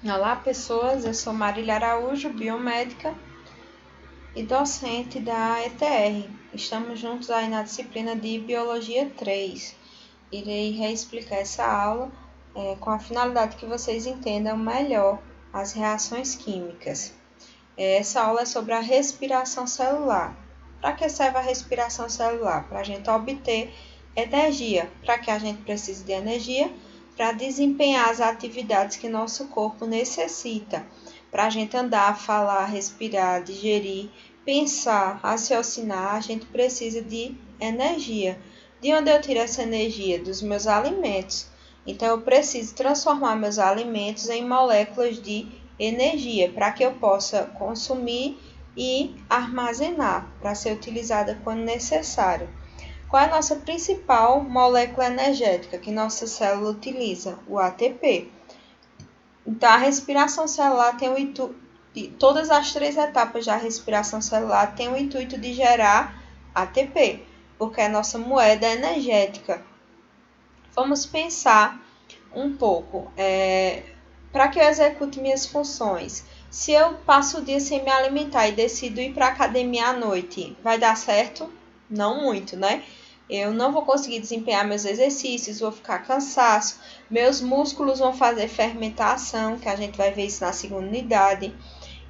Olá, pessoas. Eu sou Marília Araújo, biomédica e docente da ETR. Estamos juntos aí na disciplina de Biologia 3. Irei reexplicar essa aula com a finalidade que vocês entendam melhor as reações químicas. Essa aula é sobre a respiração celular. Para que serve a respiração celular? Para a gente obter energia. Para que a gente precisa de energia? Para desempenhar as atividades que nosso corpo necessita. Para a gente andar, falar, respirar, digerir, pensar, raciocinar, a gente precisa de energia. De onde eu tiro essa energia? Dos meus alimentos. Então, eu preciso transformar meus alimentos em moléculas de energia para que eu possa consumir e armazenar para ser utilizada quando necessário. Qual é a nossa principal molécula energética que nossa célula utiliza? O ATP. Então, a respiração celular tem o intuito, todas as 3 etapas da respiração celular têm o intuito de gerar ATP, porque é a nossa moeda energética. Vamos pensar um pouco. Para que eu execute minhas funções? Se eu passo o dia sem me alimentar e decido ir para a academia à noite, vai dar certo? Não muito, né? Eu não vou conseguir desempenhar meus exercícios, vou ficar cansado, meus músculos vão fazer fermentação, que a gente vai ver isso na segunda unidade,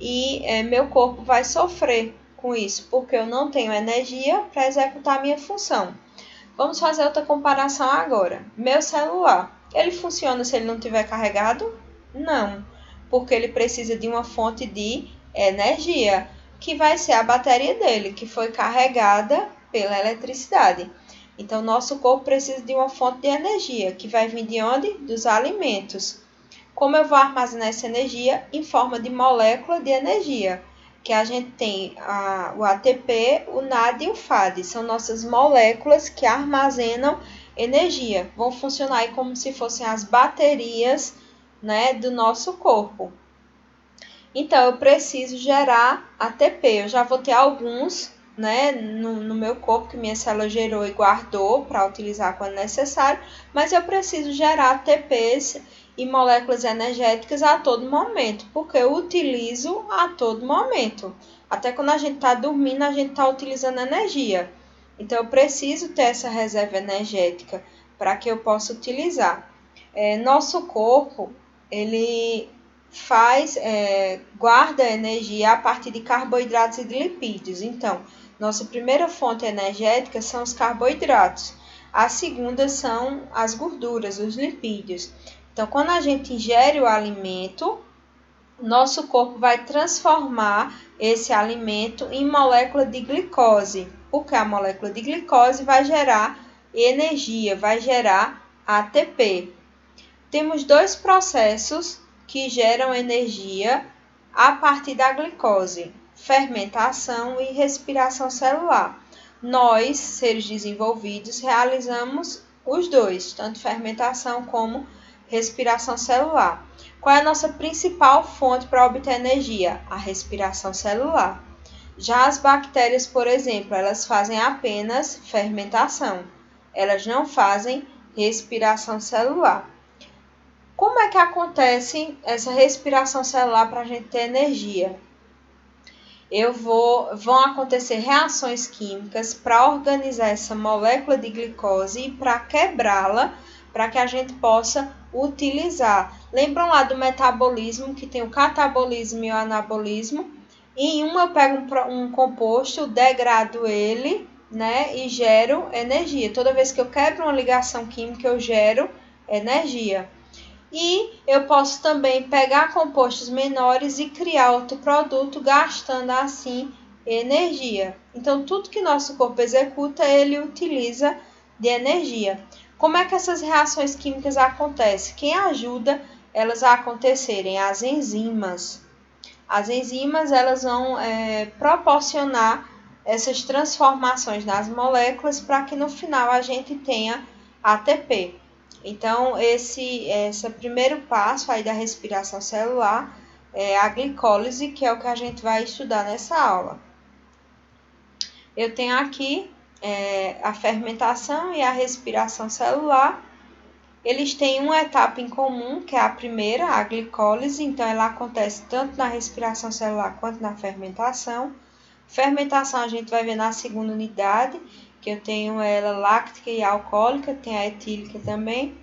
e meu corpo vai sofrer com isso, porque eu não tenho energia para executar a minha função. Vamos fazer outra comparação agora. Meu celular, ele funciona se ele não estiver carregado? Não, porque ele precisa de uma fonte de energia, que vai ser a bateria dele, que foi carregada pela eletricidade. Então, nosso corpo precisa de uma fonte de energia, que vai vir de onde? Dos alimentos. Como eu vou armazenar essa energia? Em forma de molécula de energia, que a gente tem o ATP, o NAD e o FAD. São nossas moléculas que armazenam energia. Vão funcionar aí como se fossem as baterias, né, do nosso corpo. Então, eu preciso gerar ATP. Eu já vou ter alguns, né, no meu corpo que minha célula gerou e guardou para utilizar quando necessário, mas eu preciso gerar ATPs e moléculas energéticas a todo momento, porque eu utilizo a todo momento. Até quando a gente está dormindo, a gente está utilizando energia. Então, eu preciso ter essa reserva energética para que eu possa utilizar. Nosso corpo, ele guarda energia a partir de carboidratos e de lipídios. Então, nossa primeira fonte energética são os carboidratos. A segunda são as gorduras, os lipídios. Então, quando a gente ingere o alimento, nosso corpo vai transformar esse alimento em molécula de glicose, porque a molécula de glicose vai gerar energia, vai gerar ATP. Temos 2 processos que geram energia a partir da glicose: fermentação e respiração celular. Nós, seres desenvolvidos, realizamos os 2, tanto fermentação como respiração celular. Qual é a nossa principal fonte para obter energia? A respiração celular. Já as bactérias, por exemplo, elas fazem apenas fermentação. Elas não fazem respiração celular. Como é que acontece essa respiração celular para a gente ter energia? Vão acontecer reações químicas para organizar essa molécula de glicose e para quebrá-la, para que a gente possa utilizar. Lembram lá do metabolismo, que tem o catabolismo e o anabolismo? Em uma eu pego um composto, degrado ele, né, e gero energia. Toda vez que eu quebro uma ligação química, eu gero energia. E eu posso também pegar compostos menores e criar outro produto, gastando assim energia. Então, tudo que nosso corpo executa, ele utiliza de energia. Como é que essas reações químicas acontecem? Quem ajuda elas a acontecerem? As enzimas. As enzimas, elas vão proporcionar essas transformações nas moléculas para que no final a gente tenha ATP. Então, esse primeiro passo aí da respiração celular é a glicólise, que é o que a gente vai estudar nessa aula. Eu tenho aqui a fermentação e a respiração celular. Eles têm uma etapa em comum, que é a primeira, a glicólise, então ela acontece tanto na respiração celular quanto na fermentação. Fermentação a gente vai ver na segunda unidade, que eu tenho ela láctica e alcoólica, tem a etílica também.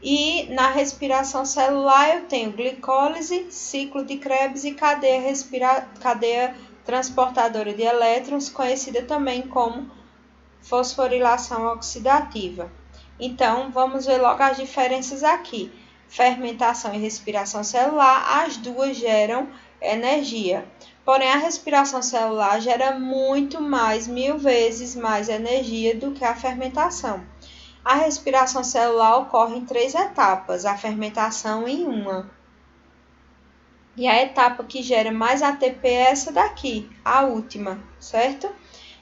E na respiração celular eu tenho glicólise, ciclo de Krebs e cadeia transportadora de elétrons, conhecida também como fosforilação oxidativa. Então, vamos ver logo as diferenças aqui. Fermentação e respiração celular, as duas geram energia. Porém, a respiração celular gera muito mais, 1000 vezes mais energia do que a fermentação. A respiração celular ocorre em 3 etapas, a fermentação em uma. E a etapa que gera mais ATP é essa daqui, a última, certo?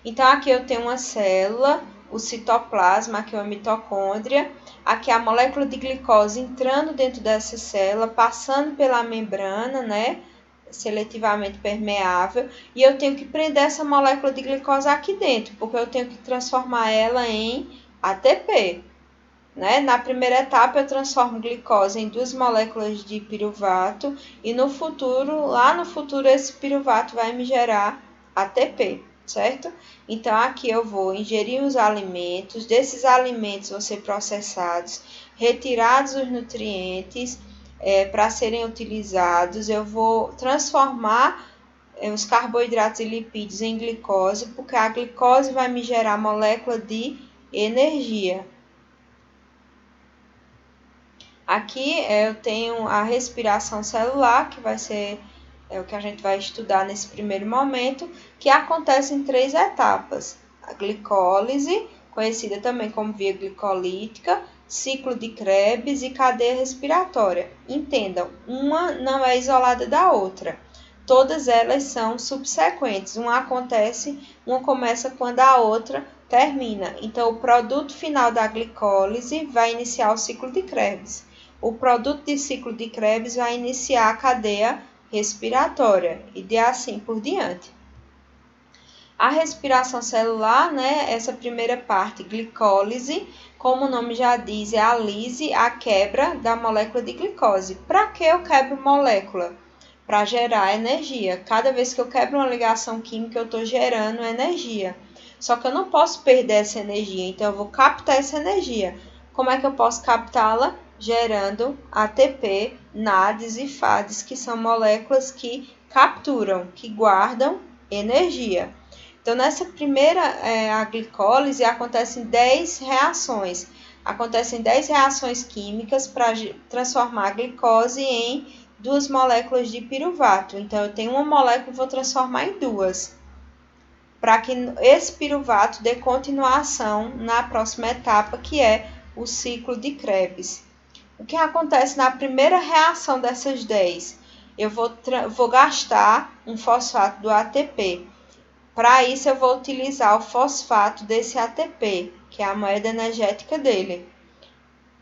Então, aqui eu tenho uma célula, o citoplasma, aqui é uma mitocôndria, aqui a molécula de glicose entrando dentro dessa célula, passando pela membrana, né? Seletivamente permeável, e eu tenho que prender essa molécula de glicose aqui dentro, porque eu tenho que transformar ela em ATP. Né? Na primeira etapa, eu transformo glicose em 2 moléculas de piruvato e no futuro, lá no futuro, esse piruvato vai me gerar ATP, certo? Então, aqui eu vou ingerir os alimentos, desses alimentos vão ser processados, retirados os nutrientes para serem utilizados, eu vou transformar os carboidratos e lipídios em glicose, porque a glicose vai me gerar molécula de energia. Aqui eu tenho a respiração celular, que vai ser o que a gente vai estudar nesse primeiro momento, que acontece em 3 etapas. A glicólise, conhecida também como via glicolítica, ciclo de Krebs e cadeia respiratória. Entendam, uma não é isolada da outra. Todas elas são subsequentes. Uma começa quando a outra termina. Então, o produto final da glicólise vai iniciar o ciclo de Krebs. O produto de ciclo de Krebs vai iniciar a cadeia respiratória e de assim por diante. A respiração celular, né, essa primeira parte, glicólise, como o nome já diz, é a lise, a quebra da molécula de glicose. Para que eu quebro molécula? Para gerar energia. Cada vez que eu quebro uma ligação química, eu estou gerando energia. Só que eu não posso perder essa energia, então eu vou captar essa energia. Como é que eu posso captá-la? Gerando ATP, NADs e FADs, que são moléculas que capturam, que guardam energia. Então, nessa primeira a glicólise, acontecem 10 reações. Acontecem 10 reações químicas para transformar a glicose em 2 moléculas de piruvato. Então, eu tenho uma molécula e vou transformar em 2. Para que esse piruvato dê continuação na próxima etapa, que é o ciclo de Krebs. O que acontece na primeira reação dessas 10? Eu vou gastar um fosfato do ATP. Para isso, eu vou utilizar o fosfato desse ATP, que é a moeda energética dele.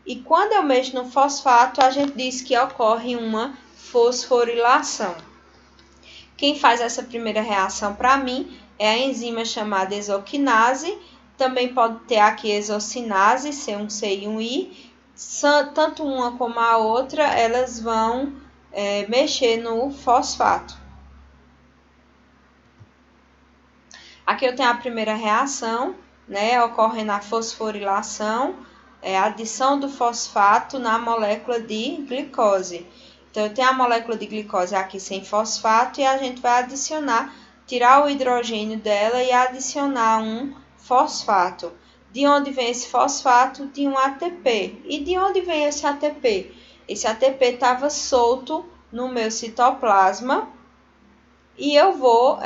E quando eu mexo no fosfato, a gente diz que ocorre uma fosforilação. Quem faz essa primeira reação para mim é a enzima chamada exoquinase. Também pode ter aqui exocinase, C1C e 1I. Tanto uma como a outra, elas vão mexer no fosfato. Aqui eu tenho a primeira reação, né, ocorre na fosforilação, a adição do fosfato na molécula de glicose. Então, eu tenho a molécula de glicose aqui sem fosfato e a gente vai adicionar, tirar o hidrogênio dela e adicionar um fosfato. De onde vem esse fosfato? De um ATP. E de onde vem esse ATP? Esse ATP estava solto no meu citoplasma e eu vou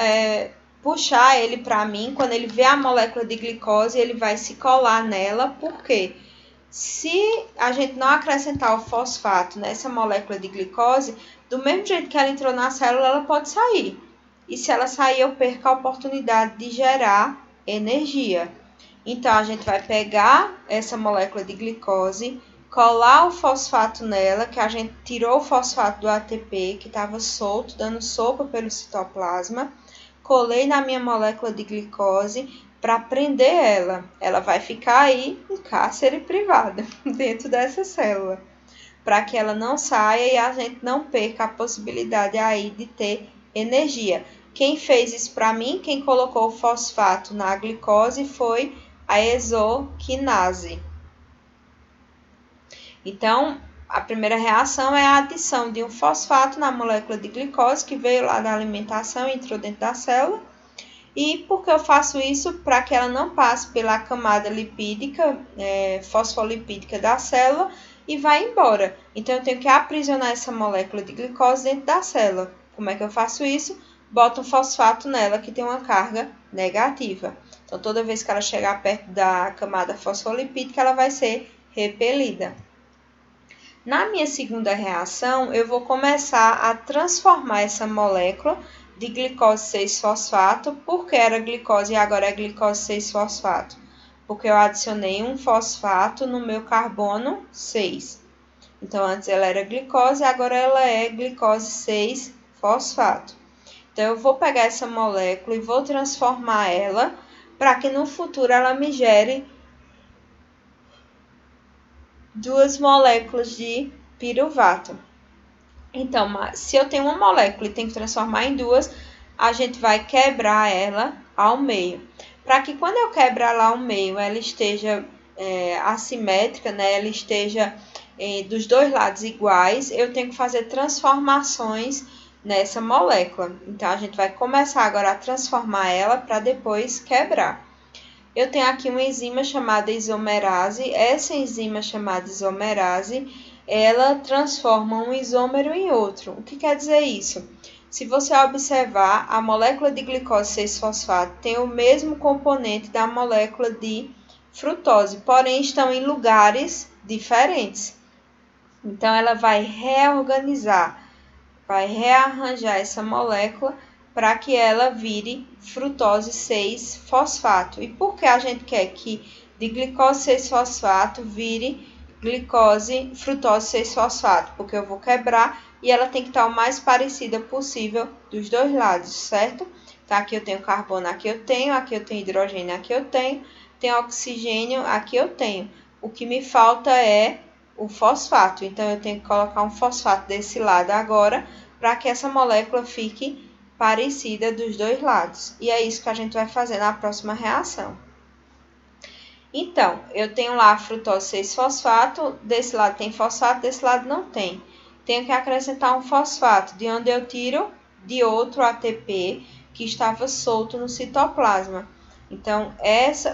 puxar ele para mim. Quando ele vê a molécula de glicose, ele vai se colar nela. Por quê? Se a gente não acrescentar o fosfato nessa molécula de glicose, do mesmo jeito que ela entrou na célula, ela pode sair. E se ela sair, eu perco a oportunidade de gerar energia. Então, a gente vai pegar essa molécula de glicose, colar o fosfato nela, que a gente tirou o fosfato do ATP, que estava solto, dando sopa pelo citoplasma. Colei na minha molécula de glicose, para prender ela. Ela vai ficar aí em cárcere privado dentro dessa célula, para que ela não saia e a gente não perca a possibilidade aí de ter energia. Quem fez isso para mim, quem colocou o fosfato na glicose foi a exoquinase. Então, a primeira reação é a adição de um fosfato na molécula de glicose que veio lá da alimentação e entrou dentro da célula. E por que eu faço isso? Para que ela não passe pela camada lipídica, fosfolipídica da célula e vá embora. Então, eu tenho que aprisionar essa molécula de glicose dentro da célula. Como é que eu faço isso? Boto um fosfato nela que tem uma carga negativa. Então, toda vez que ela chegar perto da camada fosfolipídica, ela vai ser repelida. Na minha segunda reação, eu vou começar a transformar essa molécula de glicose 6-fosfato. Por que era glicose e agora é glicose 6-fosfato? Porque eu adicionei um fosfato no meu carbono 6. Então, antes ela era glicose, agora ela é glicose 6-fosfato. Então, eu vou pegar essa molécula e vou transformar ela para que no futuro ela me gere duas moléculas de piruvato. Então, se eu tenho uma molécula e tenho que transformar em duas, a gente vai quebrar ela ao meio. Para que quando eu quebrar ela ao meio, ela esteja assimétrica, né? Ela esteja dos dois lados iguais, eu tenho que fazer transformações nessa molécula. Então, a gente vai começar agora a transformar ela para depois quebrar. Eu tenho aqui uma enzima chamada isomerase. Essa enzima chamada isomerase, ela transforma um isômero em outro. O que quer dizer isso? Se você observar, a molécula de glicose 6-fosfato tem o mesmo componente da molécula de frutose, porém estão em lugares diferentes. Então, ela vai reorganizar, vai rearranjar essa molécula para que ela vire frutose 6-fosfato. E por que a gente quer que de glicose 6-fosfato vire frutose 6-fosfato? Porque eu vou quebrar e ela tem que estar o mais parecida possível dos dois lados, certo? Então, aqui eu tenho carbono, aqui eu tenho hidrogênio, aqui eu tenho oxigênio, aqui eu tenho. O que me falta é o fosfato. Então, eu tenho que colocar um fosfato desse lado agora para que essa molécula fique parecida dos dois lados. E é isso que a gente vai fazer na próxima reação. Então, eu tenho lá a frutose 6-fosfato, desse lado tem fosfato, desse lado não tem. Tenho que acrescentar um fosfato, de onde eu tiro de outro ATP que estava solto no citoplasma. Então,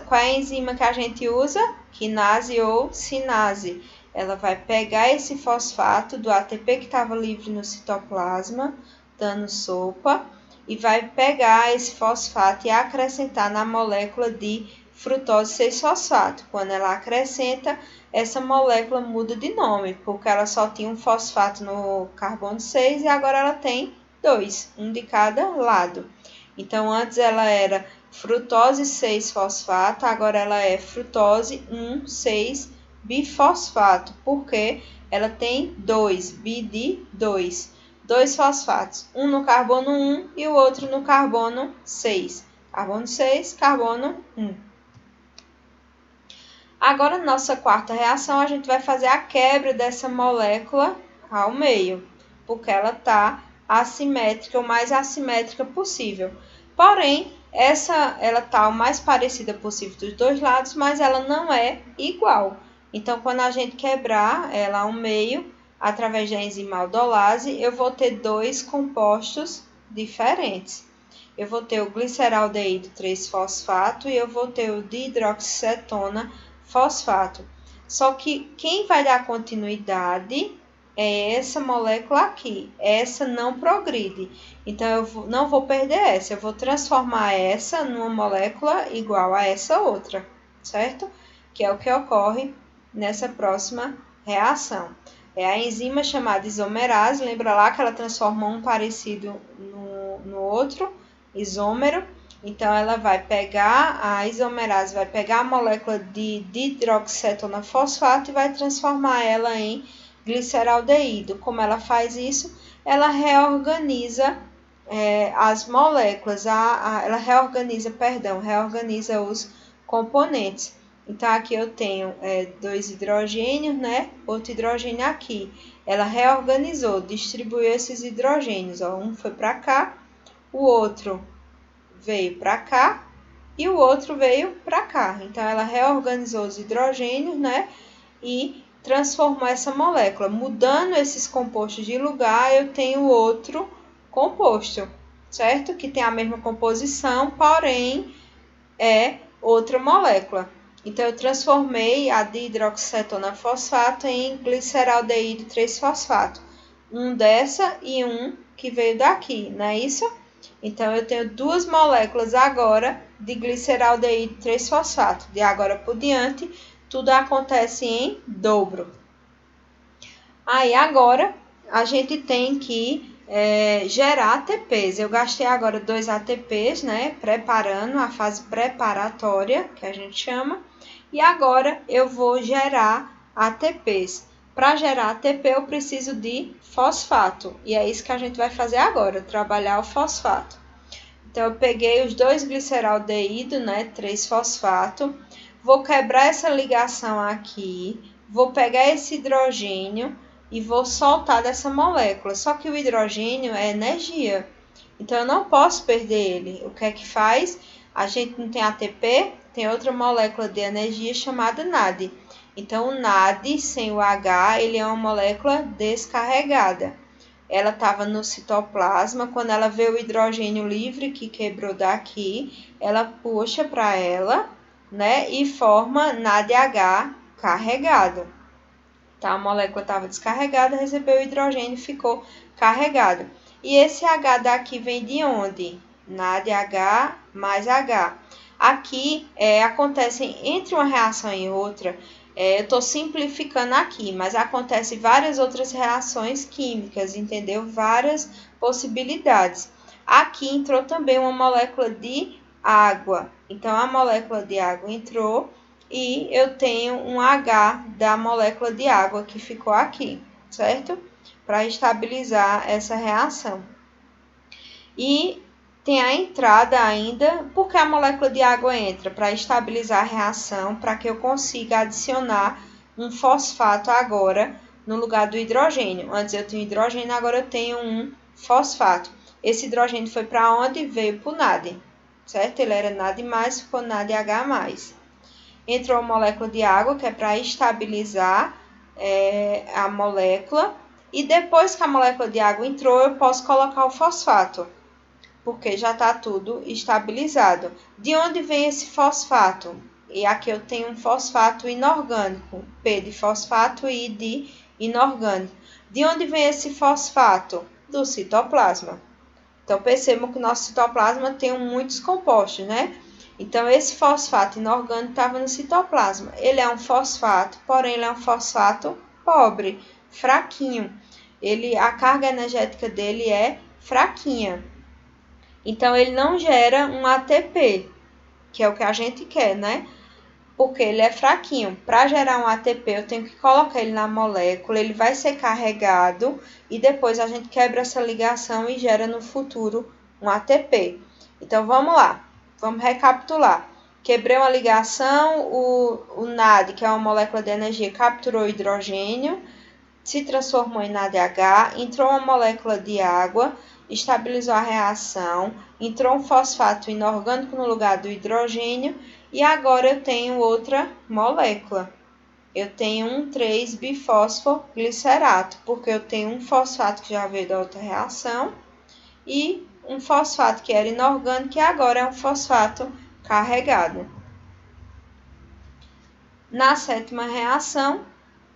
qual é a enzima que a gente usa? Quinase ou sinase. Ela vai pegar esse fosfato do ATP que estava livre no citoplasma, dando sopa, e vai pegar esse fosfato e acrescentar na molécula de frutose 6-fosfato. Quando ela acrescenta, essa molécula muda de nome, porque ela só tinha um fosfato no carbono 6 e agora ela tem dois, um de cada lado. Então, antes ela era frutose 6-fosfato, agora ela é frutose 1,6-bifosfato, porque ela tem bi de 2. Dois fosfatos, um no carbono 1 e o outro no carbono 6. Carbono 6, carbono 1. Agora, na nossa quarta reação, a gente vai fazer a quebra dessa molécula ao meio, porque ela está assimétrica, o mais assimétrica possível. Porém, ela está o mais parecida possível dos dois lados, mas ela não é igual. Então, quando a gente quebrar ela ao meio, através da enzima aldolase, eu vou ter dois compostos diferentes. Eu vou ter o gliceraldeído 3-fosfato e eu vou ter o dihidroxicetona fosfato. Só que quem vai dar continuidade é essa molécula aqui. Essa não progride. Então, eu não vou perder essa. Eu vou transformar essa numa molécula igual a essa outra, certo? Que é o que ocorre nessa próxima reação. É a enzima chamada isomerase. Lembra lá que ela transforma um parecido no outro isômero. Então, ela vai pegar, a isomerase vai pegar a molécula de dihidroxicetona fosfato e vai transformar ela em gliceraldeído. Como ela faz isso? Ela reorganiza as moléculas, ela reorganiza os componentes. Então, aqui eu tenho 2 hidrogênios, né? Outro hidrogênio aqui. Ela reorganizou, distribuiu esses hidrogênios. Ó. Um foi para cá, o outro veio para cá e o outro veio para cá. Então, ela reorganizou os hidrogênios, né? E transformou essa molécula. Mudando esses compostos de lugar, eu tenho outro composto, certo? Que tem a mesma composição, porém é outra molécula. Então, eu transformei a dihidroxicetona fosfato em gliceraldeído 3-fosfato. Um dessa e um que veio daqui, não é isso? Então, eu tenho 2 moléculas agora de gliceraldeído 3-fosfato. De agora por diante, tudo acontece em dobro. Aí, agora, a gente tem que gerar ATPs. Eu gastei agora 2 ATPs, né? Preparando a fase preparatória, que a gente chama. E agora eu vou gerar ATPs. Para gerar ATP, eu preciso de fosfato. E é isso que a gente vai fazer agora, trabalhar o fosfato. Então, eu peguei os 2 gliceraldeído, né? 3-fosfato. Vou quebrar essa ligação aqui. Vou pegar esse hidrogênio e vou soltar dessa molécula. Só que o hidrogênio é energia. Então, eu não posso perder ele. O que é que faz? A gente não tem ATP, tem outra molécula de energia chamada NAD. Então, o NAD, sem o H, ele é uma molécula descarregada. Ela estava no citoplasma. Quando ela vê o hidrogênio livre que quebrou daqui, ela puxa para ela, né? E forma NADH carregado. Tá? A molécula estava descarregada, recebeu o hidrogênio e ficou carregado. E esse H daqui vem de onde? NADH mais H. Aqui acontece entre uma reação e outra, eu estou simplificando aqui, mas acontece várias outras reações químicas, entendeu? Várias possibilidades. Aqui entrou também uma molécula de água. Então, a molécula de água entrou e eu tenho um H da molécula de água que ficou aqui, certo? Para estabilizar essa reação. E tem a entrada ainda, porque a molécula de água entra para estabilizar a reação, para que eu consiga adicionar um fosfato agora no lugar do hidrogênio. Antes eu tinha hidrogênio, agora eu tenho um fosfato. Esse hidrogênio foi para onde? Veio para o NAD, certo? Ele era NAD+, ficou NADH+. Entrou a molécula de água, que é para estabilizar a molécula. E depois que a molécula de água entrou, eu posso colocar o fosfato, porque já está tudo estabilizado. De onde vem esse fosfato? E aqui eu tenho um fosfato inorgânico, P de fosfato e I de inorgânico. De onde vem esse fosfato? Do citoplasma. Então, percebam que o nosso citoplasma tem muitos compostos, né? Então, esse fosfato inorgânico estava no citoplasma. Ele é um fosfato, porém ele é um fosfato pobre, fraquinho. A carga energética dele é fraquinha. Então, ele não gera um ATP, que é o que a gente quer, né? Porque ele é fraquinho. Para gerar um ATP, eu tenho que colocar ele na molécula, ele vai ser carregado e depois a gente quebra essa ligação e gera no futuro um ATP. Então, vamos lá. Vamos recapitular. Quebrei uma ligação, o NAD, que é uma molécula de energia, capturou o hidrogênio, se transformou em NADH, entrou uma molécula de água, estabilizou a reação, entrou um fosfato inorgânico no lugar do hidrogênio e agora eu tenho outra molécula. Eu tenho um 3-bifosfoglicerato, porque eu tenho um fosfato que já veio da outra reação e um fosfato que era inorgânico e agora é um fosfato carregado. Na sétima reação,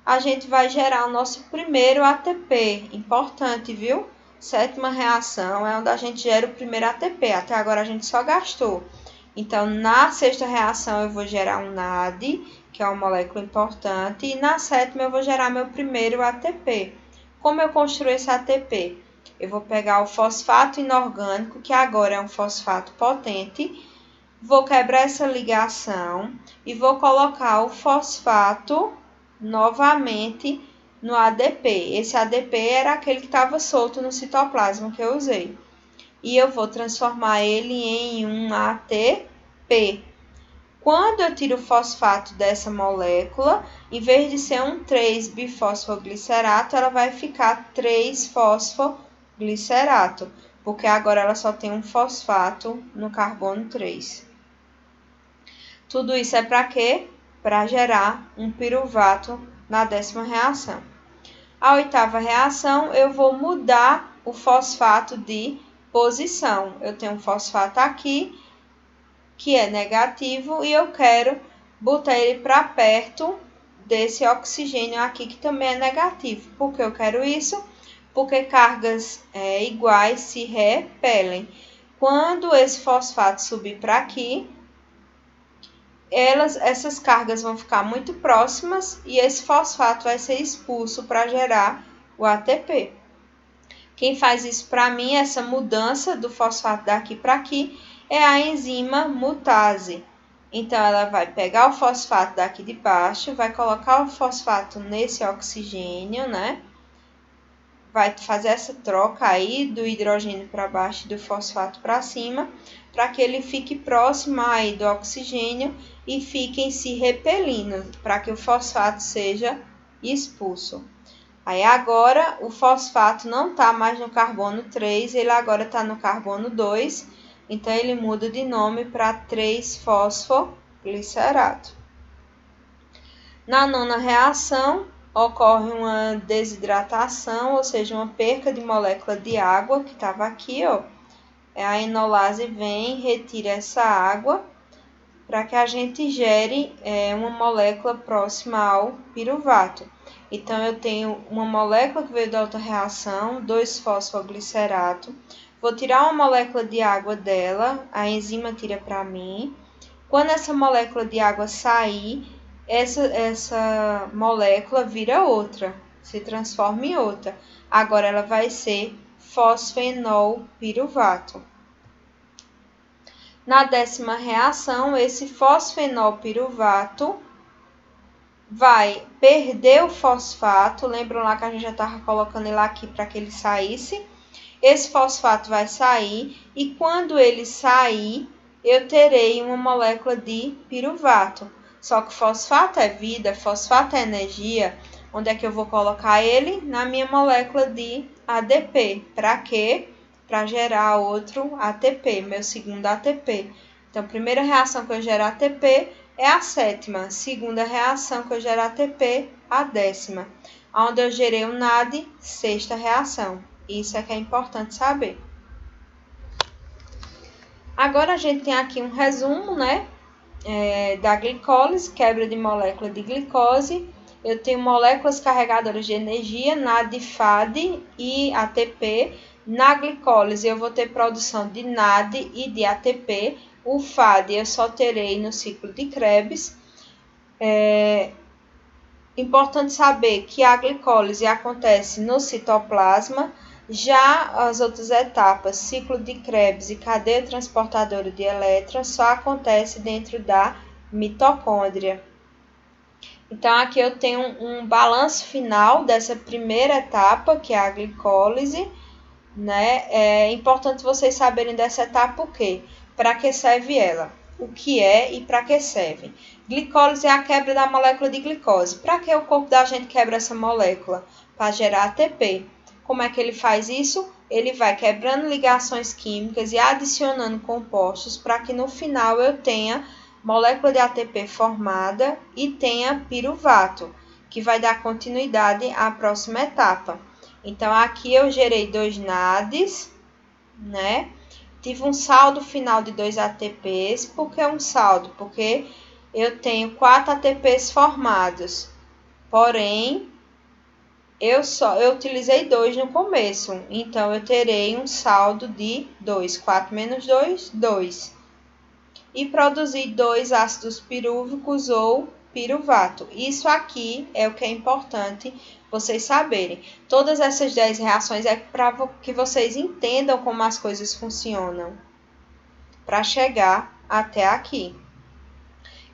a gente vai gerar o nosso primeiro ATP. Importante, viu? Sétima reação é onde a gente gera o primeiro ATP. Até agora a gente só gastou. Então, na sexta reação eu vou gerar um NAD, que é uma molécula importante. E na sétima eu vou gerar meu primeiro ATP. Como eu construo esse ATP? Eu vou pegar o fosfato inorgânico, que agora é um fosfato potente. Vou quebrar essa ligação e vou colocar o fosfato novamente no ADP. Esse ADP era aquele que estava solto no citoplasma que eu usei. e eu vou transformar ele em um ATP. Quando eu tiro o fosfato dessa molécula, em vez de ser um 3-bifosfoglicerato, ela vai ficar 3-fosfoglicerato, porque agora ela só tem um fosfato no carbono 3. Tudo isso é para quê? Para gerar um piruvato na 10ª reação. A 8ª reação, eu vou mudar o fosfato de posição. Eu tenho um fosfato aqui, que é negativo, e eu quero botar ele para perto desse oxigênio aqui, que também é negativo. Por que eu quero isso? Porque cargas iguais se repelem. Quando esse fosfato subir para aqui, essas cargas vão ficar muito próximas e esse fosfato vai ser expulso para gerar o ATP. Quem faz isso para mim, essa mudança do fosfato daqui para aqui, é a enzima mutase. Então, ela vai pegar o fosfato daqui de baixo, vai colocar o fosfato nesse oxigênio, né? Vai fazer essa troca aí do hidrogênio para baixo e do fosfato para cima, para que ele fique próximo aí do oxigênio e fiquem se repelindo, para que o fosfato seja expulso. Aí agora o fosfato não está mais no carbono 3, ele agora está no carbono 2, então ele muda de nome para 3-fosfoglicerato. Na 9ª reação, ocorre uma desidratação, ou seja, uma perca de molécula de água, que estava aqui, ó. A enolase vem, retira essa água, para que a gente gere uma molécula próxima ao piruvato. Então, eu tenho uma molécula que veio da outra reação, 2-fosfoglicerato. Vou tirar uma molécula de água dela, a enzima tira para mim. Quando essa molécula de água sair, essa molécula vira outra, se transforma em outra. Agora ela vai ser fosfenolpiruvato. Na 10ª reação, esse fosfenolpiruvato vai perder o fosfato. Lembram lá que a gente já estava colocando ele aqui para que ele saísse? Esse fosfato vai sair e quando ele sair, eu terei uma molécula de piruvato. Só que fosfato é vida, fosfato é energia. Onde é que eu vou colocar ele? Na minha molécula de ADP. Para quê? Para gerar outro ATP, meu segundo ATP. Então, a primeira reação que eu gero ATP é a 7ª. Segunda reação que eu gero ATP, a 10ª. Onde eu gerei o NAD, 6ª reação. Isso é que é importante saber. Agora, a gente tem aqui um resumo, né? Da glicólise, quebra de molécula de glicose. Eu tenho moléculas carregadoras de energia, NAD, FAD e ATP. Na glicólise, eu vou ter produção de NAD e de ATP. O FAD eu só terei no ciclo de Krebs. Importante saber que a glicólise acontece no citoplasma. Já as outras etapas, ciclo de Krebs e cadeia transportadora de elétrons, só acontece dentro da mitocôndria. Então, aqui eu tenho um balanço final dessa primeira etapa, que é a glicólise, né? É importante vocês saberem dessa etapa o quê? Para que serve ela? O que é e para que serve? Glicólise é a quebra da molécula de glicose. Para que o corpo da gente quebra essa molécula? Para gerar ATP. Como é que ele faz isso? Ele vai quebrando ligações químicas e adicionando compostos para que no final eu tenha molécula de ATP formada e tenha piruvato, que vai dar continuidade à próxima etapa. Então, aqui eu gerei 2 NADs, né? Tive um saldo final de 2 ATPs. Por que um saldo? Porque eu tenho 4 ATPs formados. Porém, eu utilizei 2 no começo. Então, eu terei um saldo de 2. 4 menos 2, 2. E produzi 2 ácidos pirúvicos ou piruvato. Isso aqui é o que é importante vocês saberem. Todas essas 10 reações é para que vocês entendam como as coisas funcionam para chegar até aqui.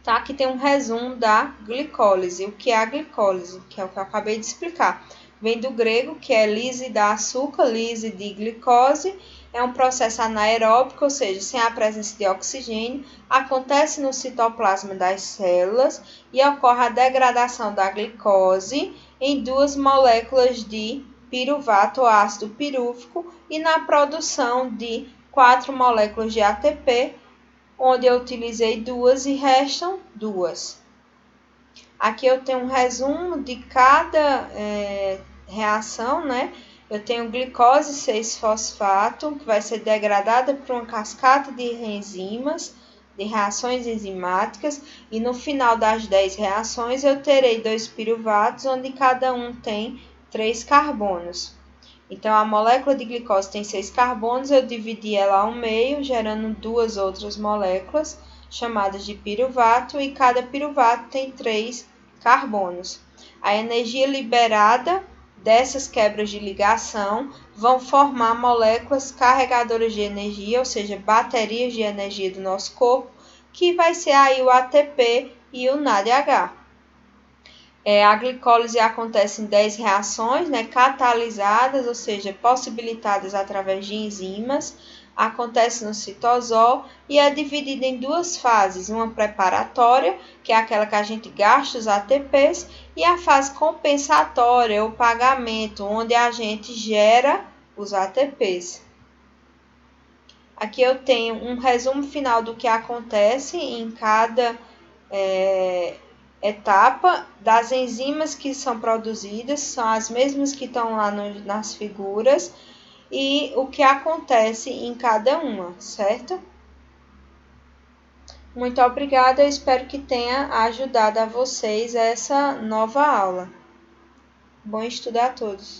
Então, aqui tem um resumo da glicólise. O que é a glicólise? Que é o que eu acabei de explicar. vem do grego, que é lise da açúcar, lise de glicose. É um processo anaeróbico, ou seja, sem a presença de oxigênio, acontece no citoplasma das células e ocorre a degradação da glicose em duas moléculas de piruvato ou ácido pirúvico e na produção de 4 moléculas de ATP, onde eu utilizei 2 e restam 2. Aqui eu tenho um resumo de cada reação, né? Eu tenho glicose 6-fosfato, que vai ser degradada por uma cascata de enzimas, de reações enzimáticas, e no final das 10 reações eu terei 2 piruvatos, onde cada um tem 3 carbonos. Então, a molécula de glicose tem 6 carbonos, eu dividi ela ao meio, gerando 2 outras moléculas, chamadas de piruvato, e cada piruvato tem 3 carbonos. A energia liberada dessas quebras de ligação vão formar moléculas carregadoras de energia, ou seja, baterias de energia do nosso corpo, que vai ser aí o ATP e o NADH. A glicólise acontece em 10 reações, né, catalisadas, ou seja, possibilitadas através de enzimas, acontece no citosol e é dividida em 2 fases, uma preparatória, que é aquela que a gente gasta os ATPs, e a fase compensatória, o pagamento, onde a gente gera os ATPs. Aqui eu tenho um resumo final do que acontece em cada etapa, das enzimas que são produzidas, são as mesmas que estão lá nas figuras, e o que acontece em cada uma, certo? Muito obrigada, eu espero que tenha ajudado a vocês essa nova aula. Bom estudo a todos!